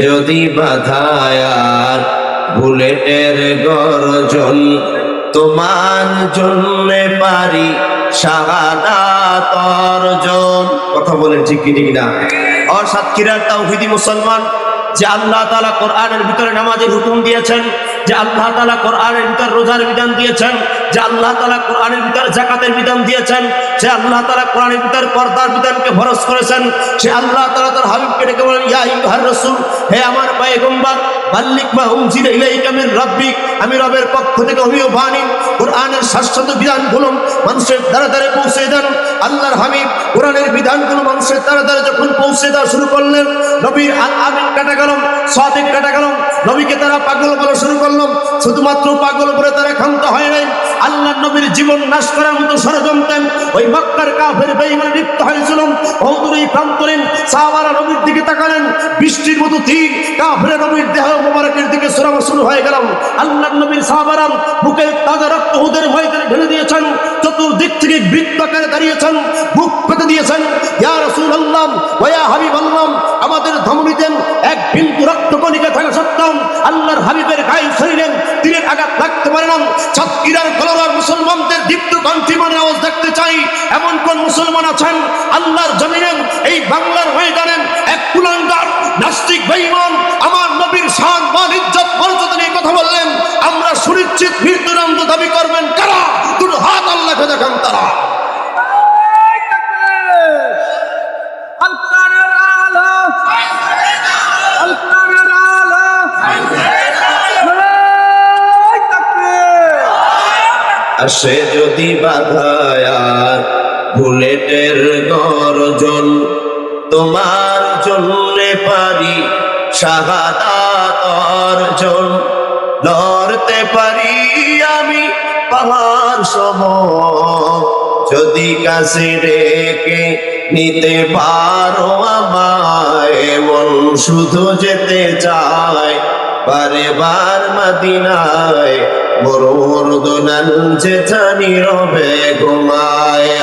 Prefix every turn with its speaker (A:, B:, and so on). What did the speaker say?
A: যদি বাধায়ার বুলেটের গর্জন, তোমার জন্যে পারি শাহাদাত অর্জন। কথা বলেন ঠিক কি ঠিক না? আর সাতক্ষীরার তাওহীদি মুসলমান, যে আল্লাহ তাআলা কোরআনের ভিতরে নামাজের হুকুম দিয়েছেন, যে আল্লাহ তাআলা কোরআনের ভিতরে রোজার বিধান দিয়েছেন, যে আল্লাহ তাআলা কোরআনের ভিতরে যাকাতের বিধান দিয়েছেন, যে আল্লাহ তাআলা কোরআনের ভিতরে পর্দার বিধানকে ফরজ করেছেন, সে আল্লাহ তাআলা তার হাবিবকে ডেকে বলেন, ইয়া আইয়ুহার রাসূল, হে আমার পয়গম্বর, বাল্লিগ মা উনজিলা ইলাইকা মির রাব্বিক, আমি রবের পক্ষ থেকে ওহীও বাণী কোরআনের শাশ্বত বিধানগুলো মানুষের দ্বারা দ্বারে পৌঁছে দেন। আল্লাহর হাবিব কোরআনের বিধানগুলো মানুষের দ্বারা দ্বারে যখন পৌঁছে দেওয়া শুরু করলেন, নবীর আমিন কাটা গেল, সাদিক কাটা গেল, নবীকে তারা পাগল বলা শুরু করলো। শুধুমাত্র পাগল বলে তারা ক্ষান্ত হয় নাই, আল্লাহর নবীর জীবন নাশ করার মতো ষড়যন্ত্র ওই মক্কার কাফের বেঈমান লিপ্ত হয়েছিল। ওহুদের প্রান্তরে সাহাবারা নবীর দিকে তাকালেন, বৃষ্টির মতো তীর কাফের নবীর দেহ মোবারকের দিকে ছোড়া শুরু হয়ে গেল। আল্লাহর নবীর সাহাবারা বুকে তাজা রক্ত ওহুদের ময়দানে ঢেলে দিয়েছেন, চতুর্দিক থেকে বৃত্তাকারে দাঁড়িয়েছেন, বুক পেতে দিয়েছেন, ইয়া রাসূলুল্লাহ ওয়া ইয়া হাবিবাল্লাহ, আমাদের ধমনীতে এক বিন্দু রক্তকণিকা থাকা সত্ত্বেও আল্লাহর হাবিবের গায়ে শরীরে তীরের আঘাত লাগতে পারে না। সাতক্ষীরার কলরার মুসলমানদের দীপ্ত কণ্ঠীমানের আওয়াজ দেখতে চাই। এমন কোন মুসলমান আছেন আল্লাহর জমিনে, এই বাংলার ময়দানে এক কুলাঙ্গার নাস্তিক বেঈমান আমার নবীর শান মান ইজ্জত মর্যাদা নিয়ে কথা বললেন, আমরা সুনিশ্চিত মৃত্যুদণ্ড দাবি করবেন কারা? দুটো হাত আল্লাহকে দেখান তারা। আসে যদি বাধায়ার বুলেটের গর্জন, তোমার জন্যে পারি শাহাদাত অর্জন। লড়তে পারি আমি পাহাড় সম, যদি কাছে রেখে নিতে পারো আমায়। মন শুধু যেতে চায় বারে বার মদিনায়, মরুর দোলান যে নীরবে ঘুমায়।